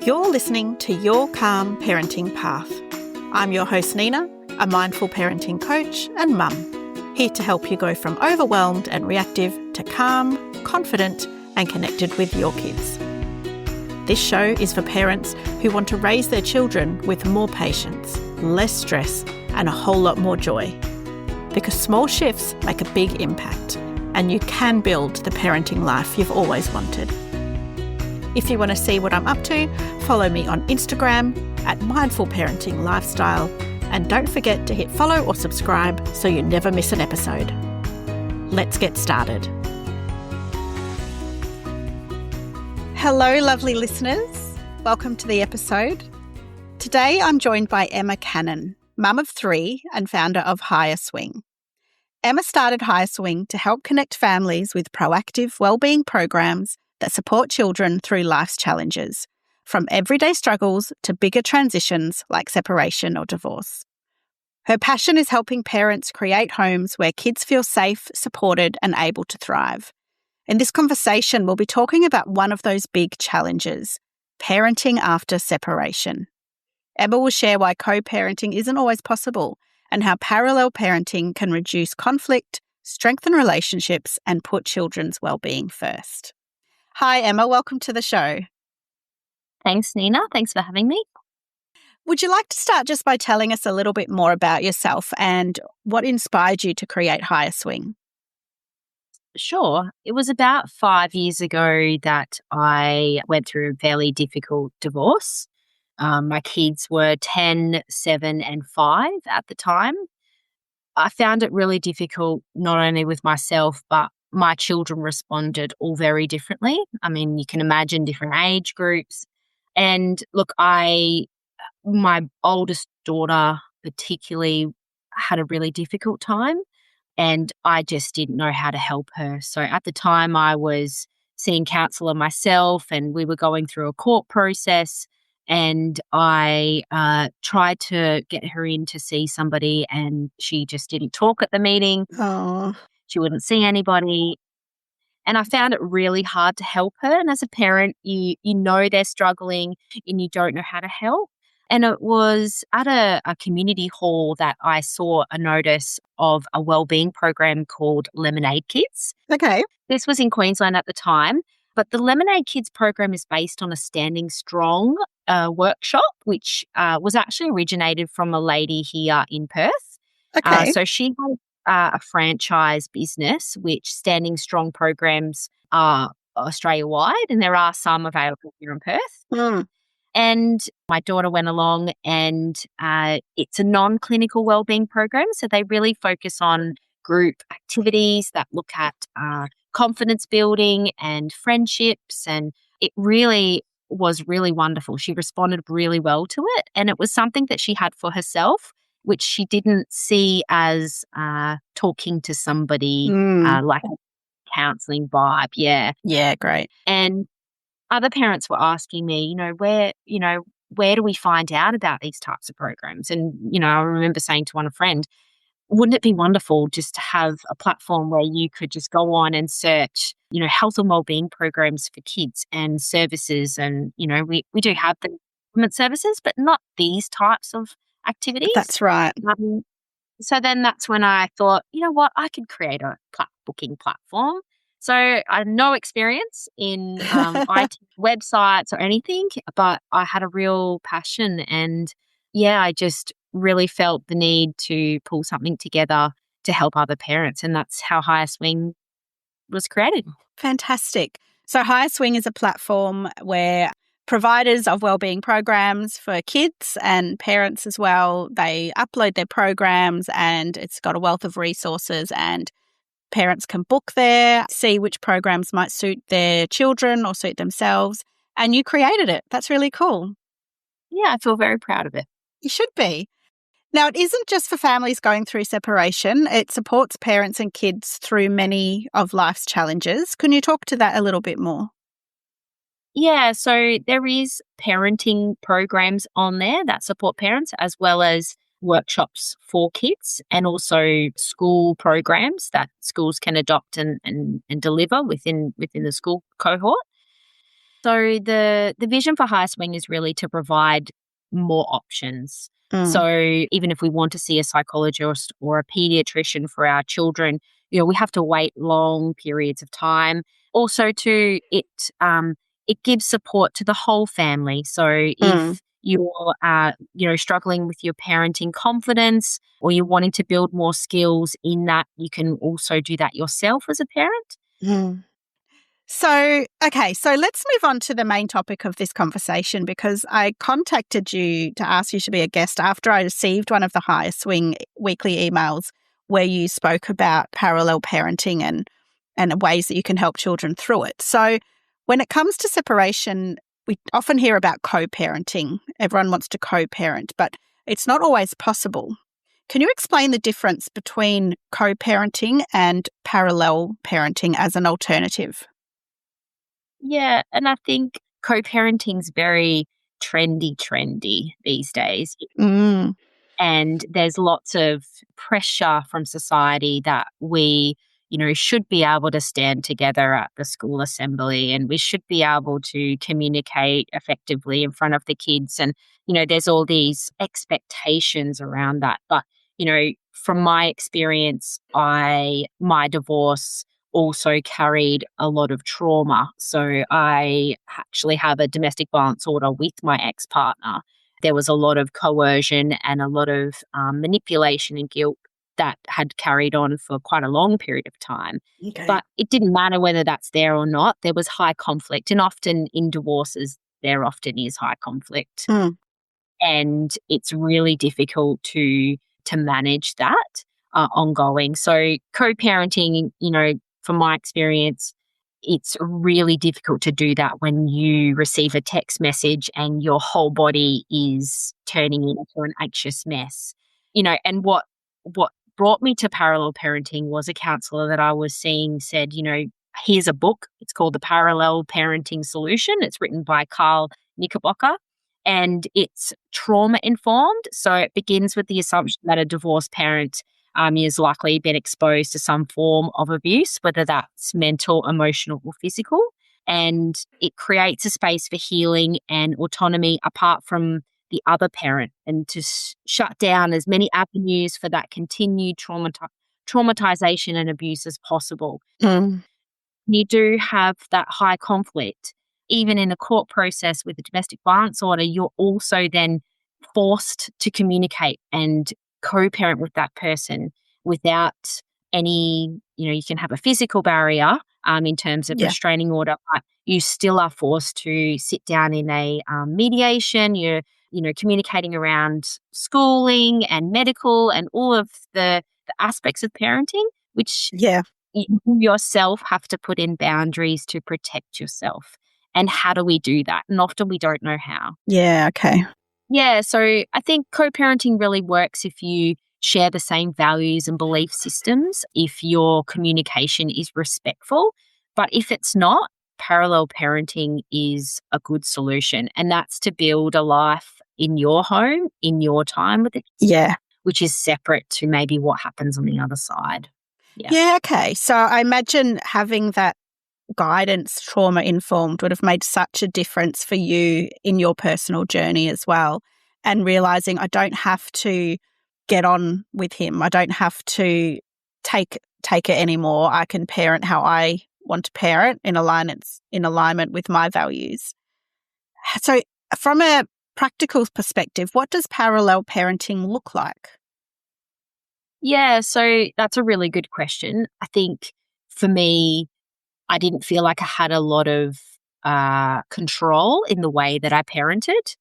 You're listening to Your Calm Parenting Path. I'm your host, Nina, a mindful parenting coach and mum, here to help you go from overwhelmed and reactive to calm, confident, and connected with your kids. This show is for parents who want to raise their children with more patience, less stress, and a whole lot more joy. Because small shifts make a big impact, and you can build the parenting life you've always wanted. If you want to see what I'm up to, follow me on Instagram at Mindful Parenting Lifestyle, and don't forget to hit follow or subscribe so you never miss an episode. Let's get started. Hello, lovely listeners. Welcome to the episode. Today I'm joined by Emma Cannon, mum of 3 and founder of Higher Swing. Emma started Higher Swing to help connect families with proactive wellbeing programs that support children through life's challenges, from everyday struggles to bigger transitions like separation or divorce. Her passion is helping parents create homes where kids feel safe, supported, and able to thrive. In this conversation, we'll be talking about one of those big challenges, parenting after separation. Emma will share why co-parenting isn't always possible and how parallel parenting can reduce conflict, strengthen relationships, and put children's wellbeing first. Hi, Emma. Welcome to the show. Thanks, Nina. Thanks for having me. Would you like to start just by telling us a little bit more about yourself and what inspired you to create Higher Swing? Sure. It was about 5 years ago that I went through a fairly difficult divorce. My kids were 10, 7, and 5 at the time. I found it really difficult, not only with myself, but my children responded all very differently. I mean, you can imagine different age groups. And look, my oldest daughter particularly had a really difficult time, and I just didn't know how to help her. So at the time I was seeing counsellor myself, and we were going through a court process, and I tried to get her in to see somebody, and she just didn't talk at the meeting. Oh. She wouldn't see anybody. And I found it really hard to help her. And as a parent, you know they're struggling and you don't know how to help. And it was at a community hall that I saw a notice of a wellbeing program called Lemonade Kids. Okay. This was in Queensland at the time. But the Lemonade Kids program is based on a Standing Strong workshop, which was actually originated from a lady here in Perth. Okay. So she had a franchise business, which Standing Strong programs are Australia-wide, and there are some available here in Perth. Mm. And my daughter went along, and it's a non-clinical wellbeing program, so they really focus on group activities that look at confidence building and friendships, and it really was really wonderful. She responded really well to it, and it was something that she had for herself, which she didn't see as talking to somebody like a counselling vibe. Yeah. Yeah, great. And other parents were asking me, where do we find out about these types of programs? And, I remember saying to one friend, wouldn't it be wonderful just to have a platform where you could just go on and search, health and wellbeing programs for kids and services? And, we do have the government services, but not these types of activities. That's right. So then that's when I thought, you know what, I could create a booking platform. So I had no experience in IT websites or anything, but I had a real passion, and I just really felt the need to pull something together to help other parents, and that's how Higher Swing was created. Fantastic. So Higher Swing is a platform where providers of wellbeing programs for kids and parents as well, they upload their programs, and it's got a wealth of resources, and parents can book there, see which programs might suit their children or suit themselves. And you created it. That's really cool. Yeah, I feel very proud of it. You should be. Now, it isn't just for families going through separation. It supports parents and kids through many of life's challenges. Can you talk to that a little bit more? Yeah, so there is parenting programs on there that support parents, as well as workshops for kids, and also school programs that schools can adopt and deliver within the school cohort. So the vision for High Swing is really to provide more options. Mm, So even if we want to see a psychologist or a pediatrician for our children, we have to wait long periods of time. Also, it gives support to the whole family. So mm, if you're struggling with your parenting confidence, or you're wanting to build more skills in that, you can also do that yourself as a parent. mm. So let's move on to the main topic of this conversation, because I contacted you to ask you to be a guest after I received one of the Higher Swing weekly emails where you spoke about parallel parenting and ways that you can help children through it. So when it comes to separation, we often hear about co-parenting. Everyone wants to co-parent, but it's not always possible. Can you explain the difference between co-parenting and parallel parenting as an alternative? Yeah, and I think co-parenting's very trendy these days. Mm, And there's lots of pressure from society that we, should be able to stand together at the school assembly, and we should be able to communicate effectively in front of the kids. And, there's all these expectations around that. But, from my experience, my divorce also carried a lot of trauma. So I actually have a domestic violence order with my ex-partner. There was a lot of coercion and a lot of manipulation and guilt that had carried on for quite a long period of time. okay. But it didn't matter whether that's there or not. There was high conflict. And often in divorces, there often is high conflict. Mm, And it's really difficult to manage that ongoing. So co-parenting, from my experience, it's really difficult to do that when you receive a text message and your whole body is turning into an anxious mess. And what brought me to parallel parenting was a counselor that I was seeing said, here's a book. It's called The Parallel Parenting Solution. It's written by Carl Knickerbocker, and it's trauma informed. So it begins with the assumption that a divorced parent is likely been exposed to some form of abuse, whether that's mental, emotional, or physical. And it creates a space for healing and autonomy apart from the other parent, and to shut down as many avenues for that continued traumatization and abuse as possible. mm, You do have that high conflict. Even in a court process with a domestic violence order, you're also then forced to communicate and co-parent with that person without any, you can have a physical barrier in terms of yeah, restraining order, but you still are forced to sit down in a mediation. You're, communicating around schooling and medical and all of the aspects of parenting, which yeah, you yourself have to put in boundaries to protect yourself. And how do we do that? And often we don't know how. yeah, okay. Yeah, so I think co-parenting really works if you share the same values and belief systems, if your communication is respectful. But if it's not, parallel parenting is a good solution. And that's to build a life in your home, in your time with it, Yeah. which is separate to maybe what happens on the other side. Yeah. Yeah, okay. So I imagine having that guidance, trauma informed, would have made such a difference for you in your personal journey as well. And realizing I don't have to get on with him. I don't have to take it anymore. I can parent how I want to parent in alignment with my values. So from a practical perspective, what does parallel parenting look like? Yeah, so that's a really good question. I think for me, I didn't feel like I had a lot of control in the way that I parented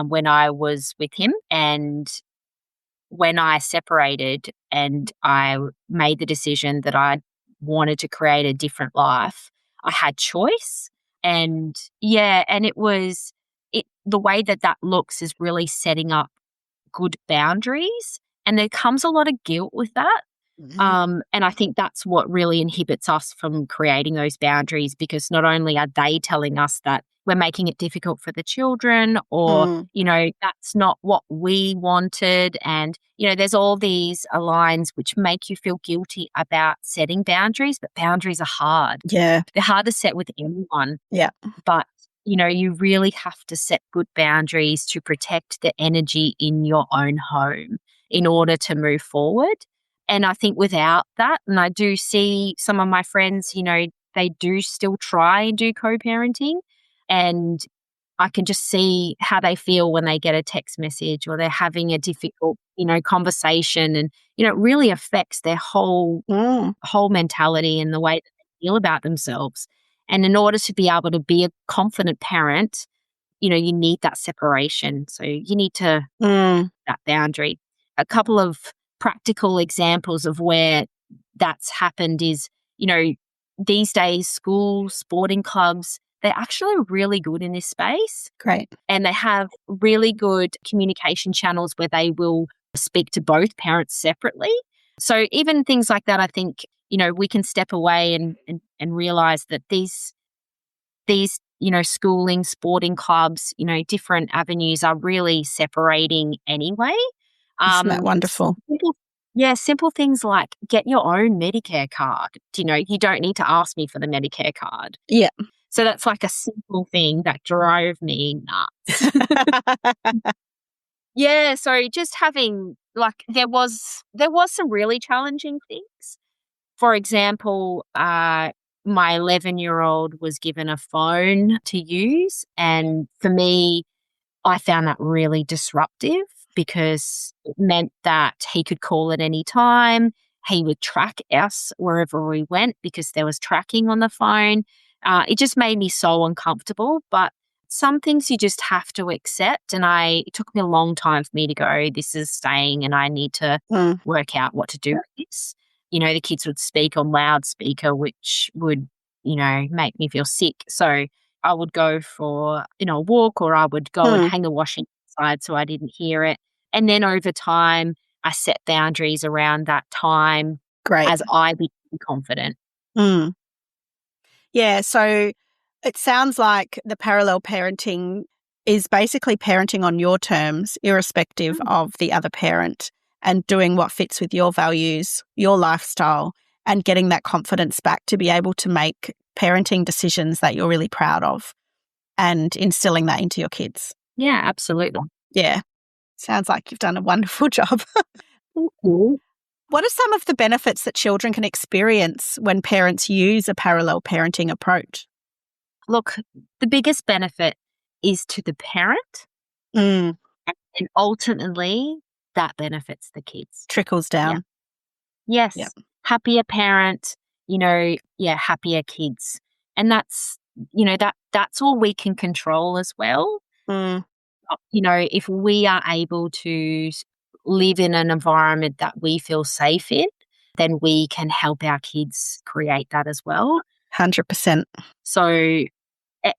when I was with him. And when I separated and I made the decision that I wanted to create a different life, I had choice. And yeah, and the way that that looks is really setting up good boundaries. And there comes a lot of guilt with that. Mm, And I think that's what really inhibits us from creating those boundaries, because not only are they telling us that we're making it difficult for the children, or, mm, that's not what we wanted. And, there's all these lines which make you feel guilty about setting boundaries, but boundaries are hard. yeah, They're hard to set with anyone. yeah. But you really have to set good boundaries to protect the energy in your own home in order to move forward. And I think without that, and I do see some of my friends, they do still try and do co-parenting, and I can just see how they feel when they get a text message or they're having a difficult, conversation, and it really affects their whole mentality and the way that they feel about themselves. And in order to be able to be a confident parent, you need that separation. So you need to that boundary. A couple of practical examples of where that's happened is, these days schools, sporting clubs, they're actually really good in this space. Great. And they have really good communication channels where they will speak to both parents separately. So even things like that, I think, we can step away and realize that these schooling, sporting clubs, different avenues are really separating anyway. Isn't that wonderful? Simple things like get your own Medicare card. You don't need to ask me for the Medicare card. Yeah. So that's like a simple thing that drove me nuts. Yeah, so just having there was some really challenging things. For example, my 11-year-old was given a phone to use, and for me, I found that really disruptive because it meant that he could call at any time. He would track us wherever we went because there was tracking on the phone. It just made me so uncomfortable, but some things you just have to accept. And it took me a long time for me to go, this is staying and I need to work out what to do with this. The kids would speak on loudspeaker, which would, make me feel sick. So I would go for, a walk, or I would go and hang the washing outside so I didn't hear it. And then over time, I set boundaries around that time. Great. As I became confident. Yeah, so it sounds like the parallel parenting is basically parenting on your terms, irrespective of the other parent, and doing what fits with your values, your lifestyle, and getting that confidence back to be able to make parenting decisions that you're really proud of and instilling that into your kids. Yeah, absolutely. Yeah. Sounds like you've done a wonderful job. Thank you. What are some of the benefits that children can experience when parents use a parallel parenting approach? Look, the biggest benefit is to the parent, and ultimately that benefits the kids. Trickles down. Yeah. Yes. Yep. Happier parent, happier kids. And that's, that's all we can control as well. If we are able to live in an environment that we feel safe in, then we can help our kids create that as well. 100%. So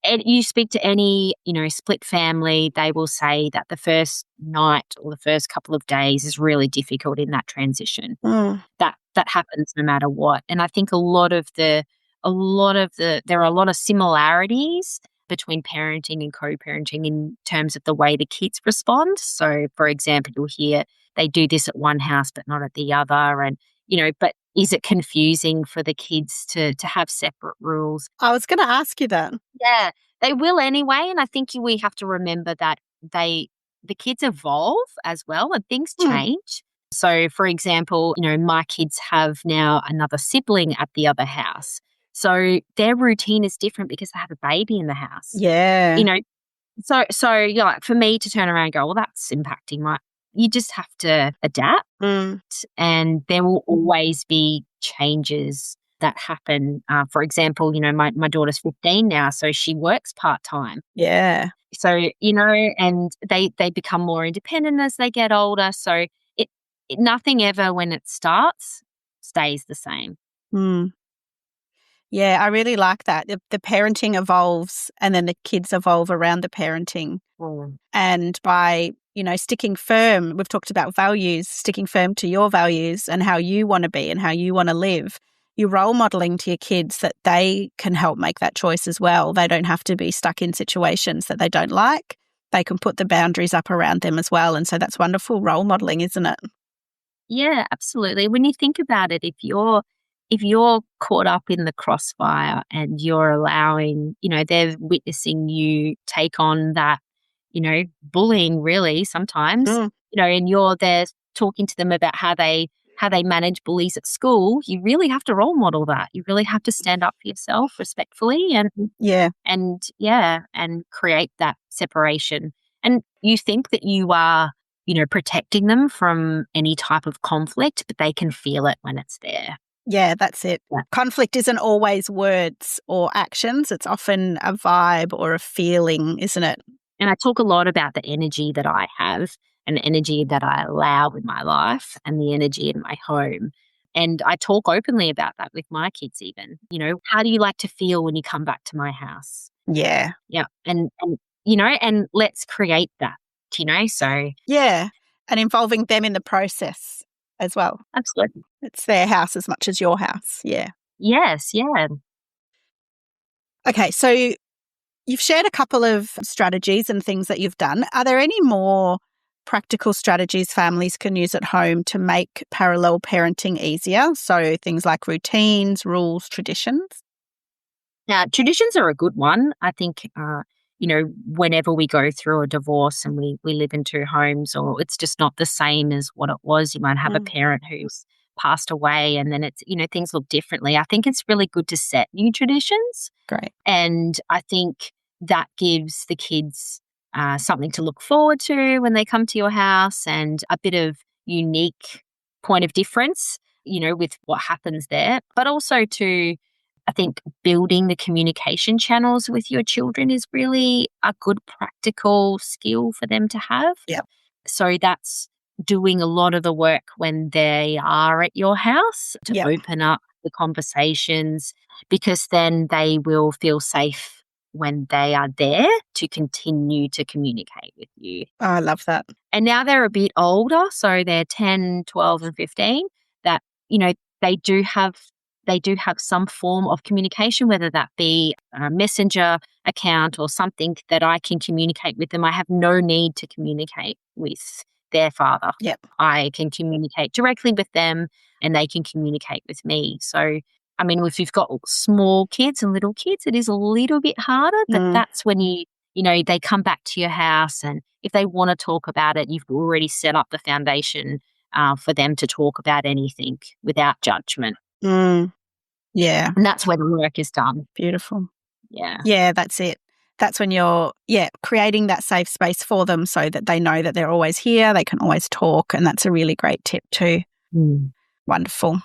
you speak to any, split family, they will say that the first night or the first couple of days is really difficult in that transition. That happens no matter what. And I think there are a lot of similarities between parenting and co-parenting in terms of the way the kids respond. So, for example, you'll hear they do this at one house but not at the other, and but is it confusing for the kids to have separate rules? I was going to ask you that. Yeah, they will anyway, and I think we have to remember that the kids evolve as well and things change. So, for example, my kids have now another sibling at the other house. So their routine is different because they have a baby in the house. Yeah. So for me to turn around and go, well, that's impacting you just have to adapt, and there will always be changes that happen. For example, my daughter's 15 now, so she works part-time. Yeah. So, and they become more independent as they get older. So nothing ever when it starts stays the same. Yeah, I really like that. The parenting evolves and then the kids evolve around the parenting. And by, sticking firm, we've talked about values, sticking firm to your values and how you want to be and how you want to live, you're role modeling to your kids that they can help make that choice as well. They don't have to be stuck in situations that they don't like. They can put the boundaries up around them as well. And so that's wonderful role modeling, isn't it? Yeah, absolutely. When you think about it, if you're if you're caught up in the crossfire and you're allowing, they're witnessing you take on that, bullying really sometimes, Mm, and you're there talking to them about how they manage bullies at school, you really have to role model that. You really have to stand up for yourself respectfully yeah. and create that separation. And you think that you are, protecting them from any type of conflict, but they can feel it when it's there. Yeah, that's it. Yeah. Conflict isn't always words or actions. It's often a vibe or a feeling, isn't it? And I talk a lot about the energy that I have and the energy that I allow in my life and the energy in my home. And I talk openly about that with my kids even. How do you like to feel when you come back to my house? Yeah. Yeah. And let's create that, so Yeah. And involving them in the process as well. absolutely. It's their house as much as your house. Yeah. Yes, yeah. Okay. So you've shared a couple of strategies and things that you've done. Are there any more practical strategies families can use at home to make parallel parenting easier? So things like routines, rules, traditions? Now, traditions are a good one. I think, whenever we go through a divorce and we live in two homes, or it's just not the same as what it was, you might have a Mm, parent who's passed away and then it's, things look differently. I think it's really good to set new traditions. great. And I think that gives the kids something to look forward to when they come to your house and a bit of unique point of difference, with what happens there. But also to, I think building the communication channels with your children is really a good practical skill for them to have. Yep. So that's doing a lot of the work when they are at your house to Yep. open up the conversations, because then they will feel safe when they are there to continue to communicate with you. Oh, I love that. And now they're a bit older, so they're 10, 12, and 15, that, they do have some form of communication, whether that be a messenger account or something that I can communicate with them. I have no need to communicate with their father. Yep. I can communicate directly with them and they can communicate with me. So, I mean, if you've got small kids and little kids, it is a little bit harder, but Mm, that's when they come back to your house, and if they want to talk about it, you've already set up the foundation for them to talk about anything without judgment. mm, yeah. And that's where the work is done. Beautiful. Yeah. Yeah, that's it. That's when you're, creating that safe space for them so that they know that they're always here, they can always talk. And that's a really great tip too. Mm. Wonderful.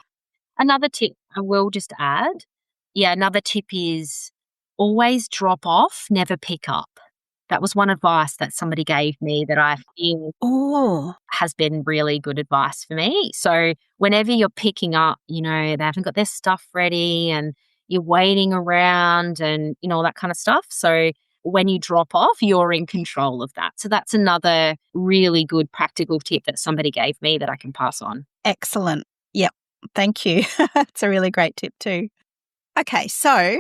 Another tip I will just add, another tip is always drop off, never pick up. That was one advice that somebody gave me that I feel Oh, has been really good advice for me. So whenever you're picking up, they haven't got their stuff ready and you're waiting around and, all that kind of stuff. So when you drop off, you're in control of that. So that's another really good practical tip that somebody gave me that I can pass on. excellent. Yep. Thank you. It's a really great tip too. Okay, so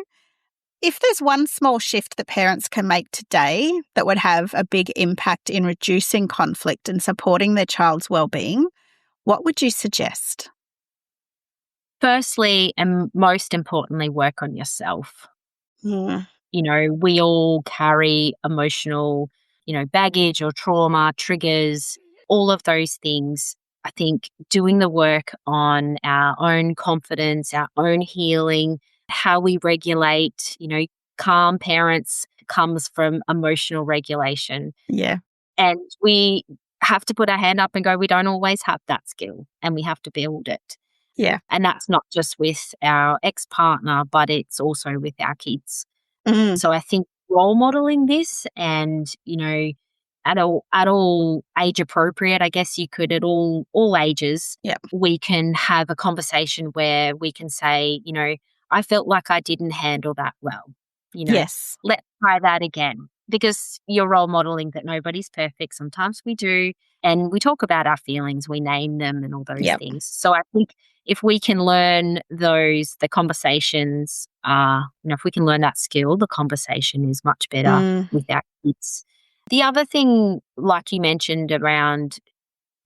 if there's one small shift that parents can make today that would have a big impact in reducing conflict and supporting their child's well-being, what would you suggest? Firstly, and most importantly, work on yourself. Mm, We all carry emotional, baggage or trauma, triggers, all of those things. I think doing the work on our own confidence, our own healing, how we regulate, calm parents comes from emotional regulation. yeah, And we have to put our hand up and go, we don't always have that skill and we have to build it. yeah. And that's not just with our ex-partner, but it's also with our kids. Mm, So I think role modeling this and, at all age appropriate, I guess you could at all ages, yeah. we can have a conversation where we can say, I felt like I didn't handle that well. Yes. Let's try that again. Because you're role modeling that nobody's perfect. Sometimes we do. And we talk about our feelings, we name them and all those Yep. things. So I think if we can learn the conversations, if we can learn that skill, the conversation is much better Mm, with our kids. The other thing, like you mentioned, around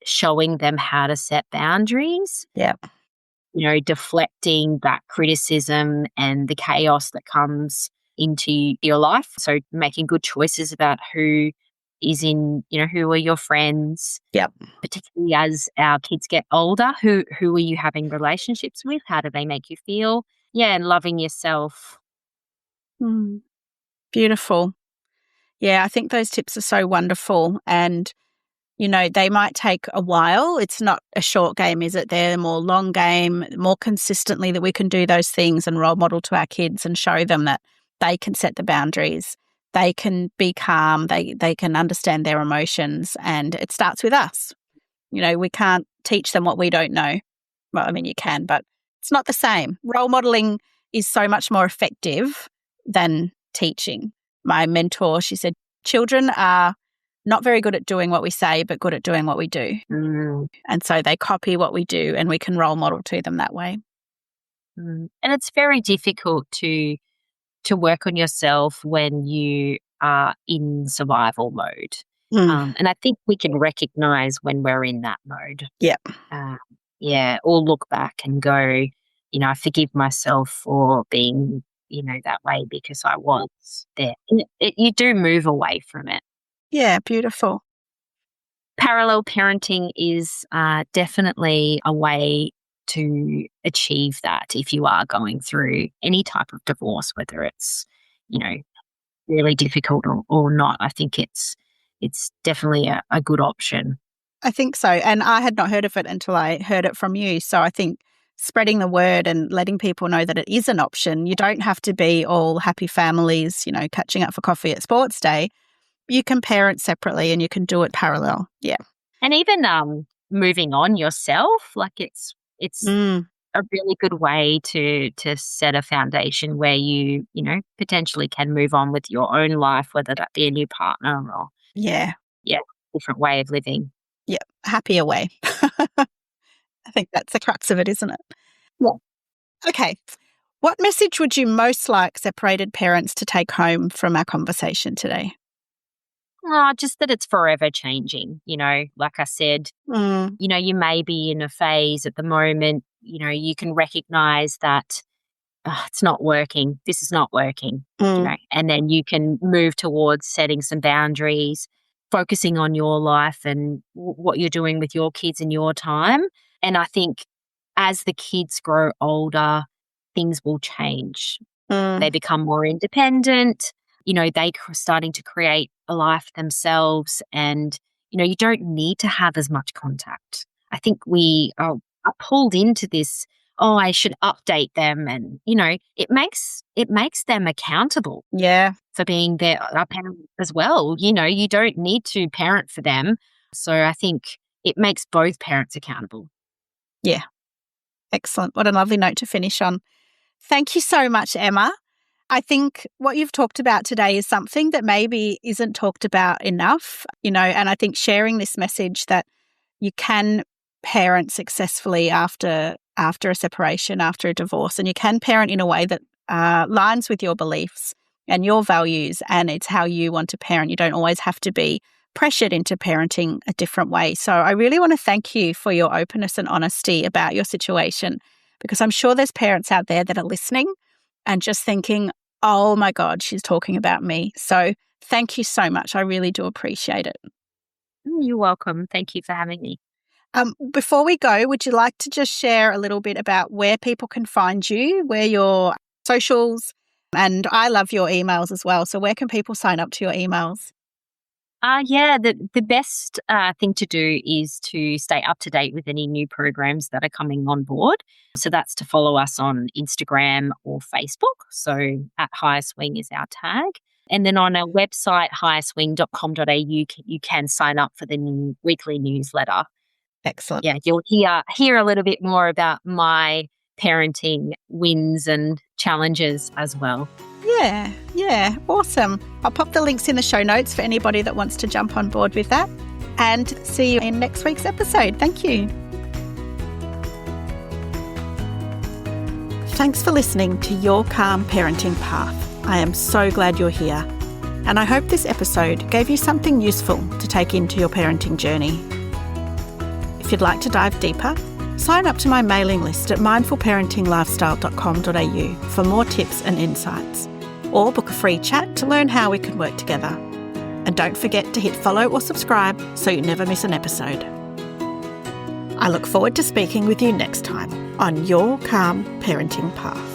showing them how to set boundaries, yep. deflecting that criticism and the chaos that comes into your life. So making good choices about who is who are your friends. Yep. Particularly as our kids get older, who are you having relationships with? How do they make you feel? Yeah, and loving yourself. Mm. Beautiful. Yeah, I think those tips are so wonderful. And, they might take a while. It's not a short game, is it? They're a more long game, more consistently that we can do those things and role model to our kids and show them that they can set the boundaries. They can be calm. They can understand their emotions. And it starts with us. We can't teach them what we don't know. Well, I mean, you can, but it's not the same. Role modeling is so much more effective than teaching. My mentor, she said, children are not very good at doing what we say, but good at doing what we do. Mm. And so they copy what we do and we can role model to them that way. Mm. And it's very difficult to work on yourself when you are in survival mode. And I think we can recognize when we're in that mode. Yep. Or look back and go, I forgive myself for being, that way because I was there. And you do move away from it. Yeah, beautiful. Parallel parenting is definitely a way to achieve that if you are going through any type of divorce, whether it's, really difficult or not. I think it's definitely a good option. I think so. And I had not heard of it until I heard it from you. So I think spreading the word and letting people know that it is an option. You don't have to be all happy families, catching up for coffee at sports day. You can parent separately and you can do it parallel. Yeah. And even moving on yourself, like it's a really good way to set a foundation where you potentially can move on with your own life, whether that be a new partner or different way of living. Yeah, happier way. I think that's the crux of it, isn't it? Yeah. Okay. What message would you most like separated parents to take home from our conversation today? Just that it's forever changing, like I said, you may be in a phase at the moment, you can recognize that it's not working. This is not working, and then you can move towards setting some boundaries, focusing on your life and what you're doing with your kids in your time. And I think as the kids grow older, things will change. They become more independent. They starting to create a life themselves and, you don't need to have as much contact. I think we are pulled into this, I should update them and, it makes them accountable. Yeah. For being their parent as well. You don't need to parent for them. So I think it makes both parents accountable. Yeah. Excellent. What a lovely note to finish on. Thank you so much, Emma. I think what you've talked about today is something that maybe isn't talked about enough, and I think sharing this message that you can parent successfully after a separation, after a divorce, and you can parent in a way that lines with your beliefs and your values, and it's how you want to parent. You don't always have to be pressured into parenting a different way. So I really want to thank you for your openness and honesty about your situation, because I'm sure there's parents out there that are listening and just thinking, oh my God, she's talking about me. So thank you so much. I really do appreciate it. You're welcome. Thank you for having me. Before we go, would you like to just share a little bit about where people can find you, where your socials, and I love your emails as well. So where can people sign up to your emails? The best thing to do is to stay up to date with any new programs that are coming on board. So that's to follow us on Instagram or Facebook. So at Higher Swing is our tag. And then on our website, higherswing.com.au, you can sign up for the new weekly newsletter. Excellent. Yeah, you'll hear a little bit more about my parenting wins and challenges as well. Yeah, awesome. I'll pop the links in the show notes for anybody that wants to jump on board with that. And see you in next week's episode. Thank you. Thanks for listening to Your Calm Parenting Path. I am so glad you're here. And I hope this episode gave you something useful to take into your parenting journey. If you'd like to dive deeper, Sign up to my mailing list at mindfulparentinglifestyle.com.au for more tips and insights, or book a free chat to learn how we can work together. And don't forget to hit follow or subscribe so you never miss an episode. I look forward to speaking with you next time on Your Calm Parenting Path.